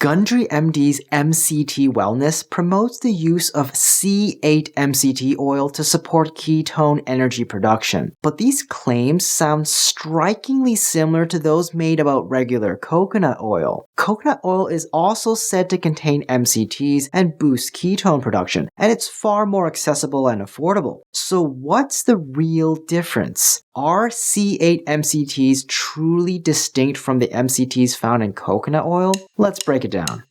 Gundry MD's MCT Wellness promotes the use of C8 MCT oil to support ketone energy production. But these claims sound strikingly similar to those made about regular coconut oil. Coconut oil is also said to contain MCTs and boost ketone production, and it's far more accessible and affordable. So what's the real difference? Are C8 MCTs truly distinct from the MCTs found in coconut oil? Let's break it down.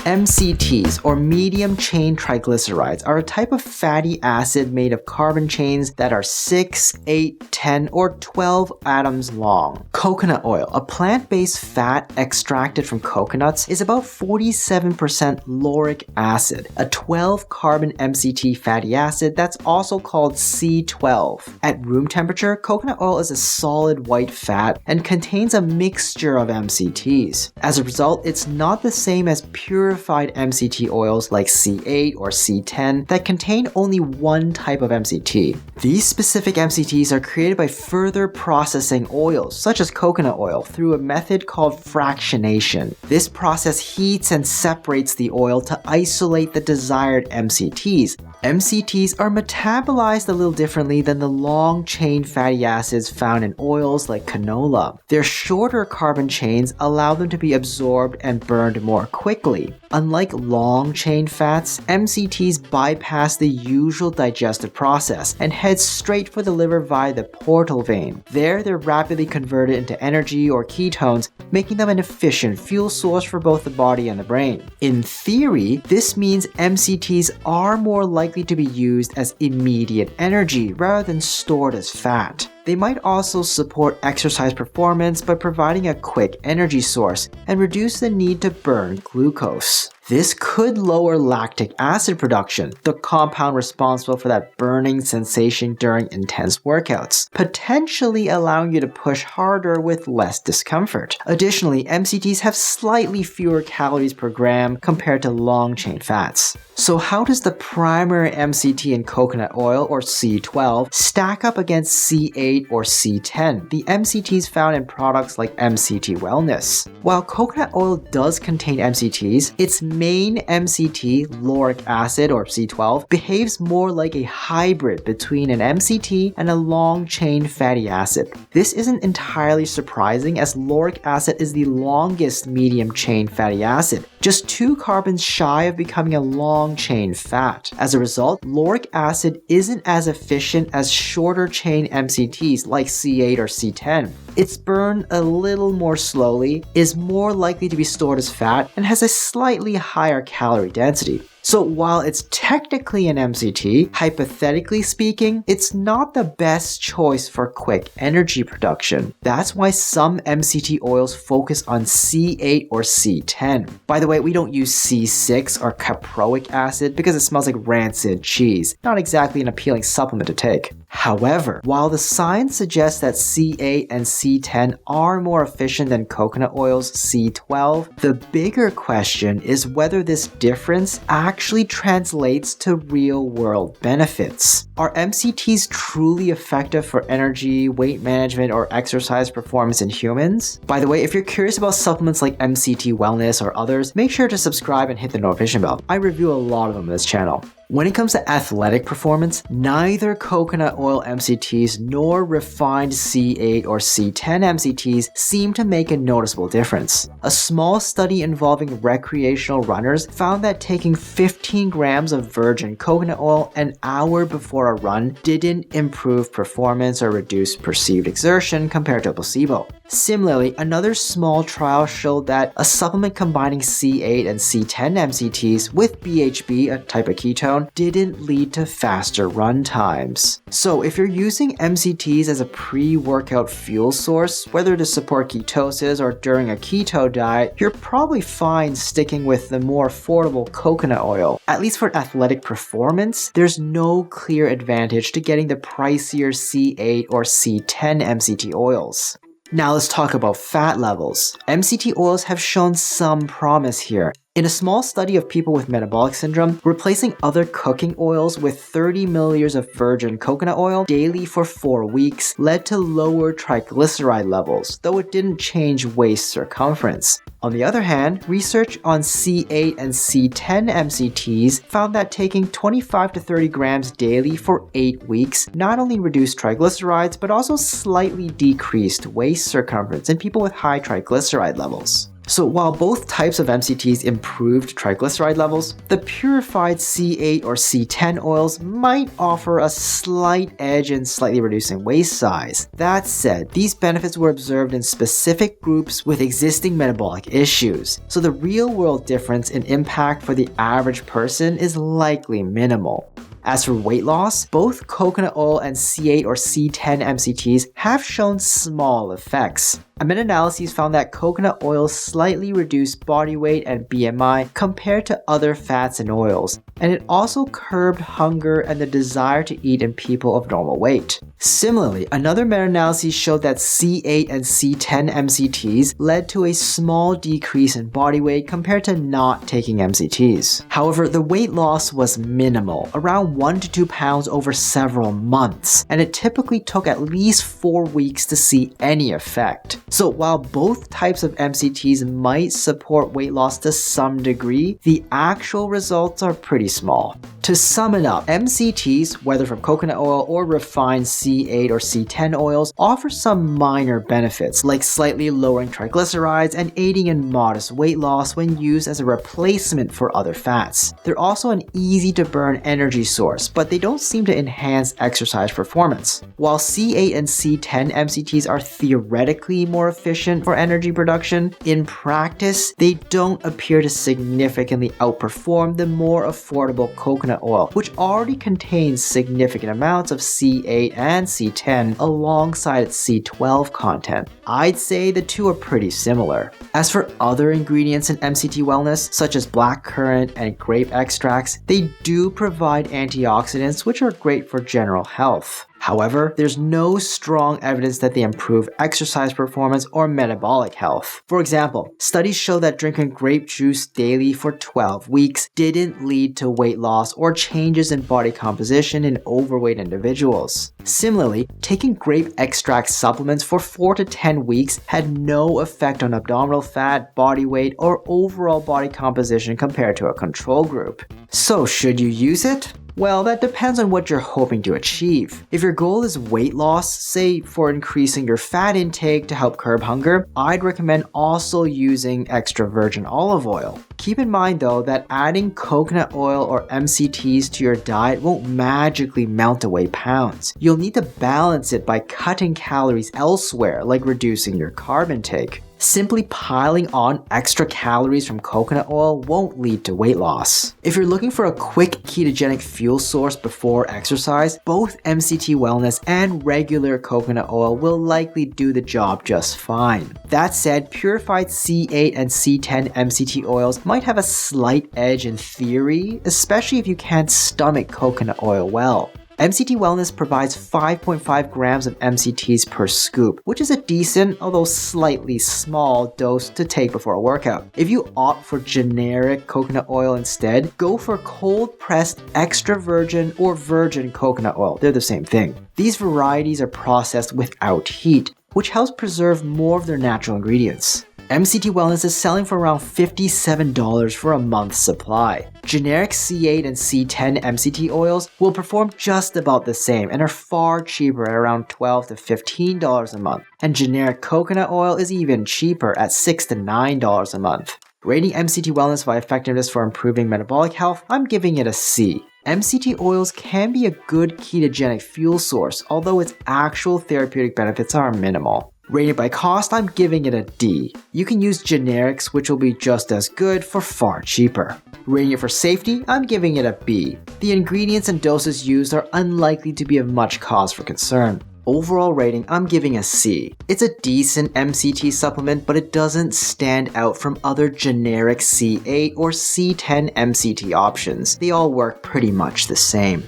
MCTs, or medium chain triglycerides, are a type of fatty acid made of carbon chains that are 6, 8, 10, or 12 atoms long. Coconut oil, a plant-based fat extracted from coconuts, is about 47% lauric acid, a 12-carbon MCT fatty acid that's also called C12. At room temperature, coconut oil is a solid white fat and contains a mixture of MCTs. As a result, it's not the same as purified MCT oils like C8 or C10 that contain only one type of MCT. These specific MCTs are created by further processing oils, such as coconut oil, through a method called fractionation. This process heats and separates the oil to isolate the desired MCTs. MCTs are metabolized a little differently than the long-chain fatty acids found in oils like canola. Their shorter carbon chains allow them to be absorbed and burned more quickly. Unlike long-chain fats, MCTs bypass the usual digestive process and head straight for the liver via the portal vein. There, they're rapidly converted into energy or ketones, making them an efficient fuel source for both the body and the brain. In theory, this means MCTs are more likely to be used as immediate energy rather than stored as fat. They might also support exercise performance by providing a quick energy source and reduce the need to burn glucose. This could lower lactic acid production, the compound responsible for that burning sensation during intense workouts, potentially allowing you to push harder with less discomfort. Additionally, MCTs have slightly fewer calories per gram compared to long-chain fats. So how does the primary MCT in coconut oil, or C12, stack up against C8 or C10, the MCTs found in products like MCT Wellness? While coconut oil does contain MCTs, its main MCT, lauric acid or C12, behaves more like a hybrid between an MCT and a long-chain fatty acid. This isn't entirely surprising, as lauric acid is the longest medium-chain fatty acid, just 2 carbons shy of becoming a long-chain fat. As a result, lauric acid isn't as efficient as shorter-chain MCTs like C8 or C10. It's burned a little more slowly, is more likely to be stored as fat, and has a slightly higher calorie density. So while it's technically an MCT, hypothetically speaking, it's not the best choice for quick energy production. That's why some MCT oils focus on C8 or C10. By the way, we don't use C6 or caproic acid because it smells like rancid cheese. Not exactly an appealing supplement to take. However, while the science suggests that C8 and C10 are more efficient than coconut oil's C12, the bigger question is whether this difference actually translates to real-world benefits. Are MCTs truly effective for energy, weight management, or exercise performance in humans? By the way, if you're curious about supplements like MCT Wellness or others, make sure to subscribe and hit the notification bell. I review a lot of them on this channel. When it comes to athletic performance, neither coconut oil MCTs nor refined C8 or C10 MCTs seem to make a noticeable difference. A small study involving recreational runners found that taking 15 grams of virgin coconut oil an hour before a run didn't improve performance or reduce perceived exertion compared to a placebo. Similarly, another small trial showed that a supplement combining C8 and C10 MCTs with BHB, a type of ketone, didn't lead to faster run times. So if you're using MCTs as a pre-workout fuel source, whether to support ketosis or during a keto diet, you're probably fine sticking with the more affordable coconut oil. At least for athletic performance, there's no clear advantage to getting the pricier C8 or C10 MCT oils. Now let's talk about fat levels. MCT oils have shown some promise here. In a small study of people with metabolic syndrome, replacing other cooking oils with 30 milliliters of virgin coconut oil daily for 4 weeks led to lower triglyceride levels, though it didn't change waist circumference. On the other hand, research on C8 and C10 MCTs found that taking 25 to 30 grams daily for 8 weeks not only reduced triglycerides, but also slightly decreased waist circumference in people with high triglyceride levels. So while both types of MCTs improved triglyceride levels, the purified C8 or C10 oils might offer a slight edge in slightly reducing waist size. That said, these benefits were observed in specific groups with existing metabolic issues, so the real-world difference in impact for the average person is likely minimal. As for weight loss, both coconut oil and C8 or C10 MCTs have shown small effects. A meta-analysis found that coconut oil slightly reduced body weight and BMI compared to other fats and oils, and it also curbed hunger and the desire to eat in people of normal weight. Similarly, another meta-analysis showed that C8 and C10 MCTs led to a small decrease in body weight compared to not taking MCTs. However, the weight loss was minimal, around 1 to 2 pounds over several months, and it typically took at least 4 weeks to see any effect. So while both types of MCTs might support weight loss to some degree, the actual results are pretty small. To sum it up, MCTs, whether from coconut oil or refined C8 or C10 oils, offer some minor benefits, like slightly lowering triglycerides and aiding in modest weight loss when used as a replacement for other fats. They're also an easy-to-burn energy source, but they don't seem to enhance exercise performance. While C8 and C10 MCTs are theoretically more efficient for energy production, in practice, they don't appear to significantly outperform the more affordable coconut oil, which already contains significant amounts of C8 and C10 alongside its C12 content. I'd say the two are pretty similar. As for other ingredients in MCT Wellness, such as blackcurrant and grape extracts, they do provide antioxidants which are great for general health. However, there's no strong evidence that they improve exercise performance or metabolic health. For example, studies show that drinking grape juice daily for 12 weeks didn't lead to weight loss or changes in body composition in overweight individuals. Similarly, taking grape extract supplements for 4 to 10 weeks had no effect on abdominal fat, body weight, or overall body composition compared to a control group. So should you use it? Well, that depends on what you're hoping to achieve. If your goal is weight loss, say for increasing your fat intake to help curb hunger, I'd recommend also using extra virgin olive oil. Keep in mind though that adding coconut oil or MCTs to your diet won't magically melt away pounds. You'll need to balance it by cutting calories elsewhere, like reducing your carb intake. Simply piling on extra calories from coconut oil won't lead to weight loss. If you're looking for a quick ketogenic fuel source before exercise, both MCT Wellness and regular coconut oil will likely do the job just fine. That said, purified C8 and C10 MCT oils might have a slight edge in theory, especially if you can't stomach coconut oil well. MCT Wellness provides 5.5 grams of MCTs per scoop, which is a decent, although slightly small, dose to take before a workout. If you opt for generic coconut oil instead, go for cold-pressed extra virgin or virgin coconut oil. They're the same thing. These varieties are processed without heat, which helps preserve more of their natural ingredients. MCT Wellness is selling for around $57 for a month's supply. Generic C8 and C10 MCT oils will perform just about the same and are far cheaper at around $12 to $15 a month. And generic coconut oil is even cheaper at $6 to $9 a month. Rating MCT Wellness by effectiveness for improving metabolic health, I'm giving it a C. MCT oils can be a good ketogenic fuel source, although its actual therapeutic benefits are minimal. Rated by cost, I'm giving it a D. You can use generics, which will be just as good for far cheaper. Rating it for safety, I'm giving it a B. The ingredients and doses used are unlikely to be of much cause for concern. Overall rating, I'm giving a C. It's a decent MCT supplement, but it doesn't stand out from other generic C8 or C10 MCT options. They all work pretty much the same.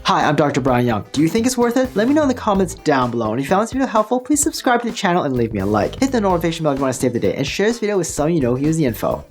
Hi, I'm Dr. Brian Yeung. Do you think it's worth it? Let me know in the comments down below. And if you found this video helpful, please subscribe to the channel and leave me a like. Hit the notification bell if you want to stay up to date, and share this video with someone you know who uses the info.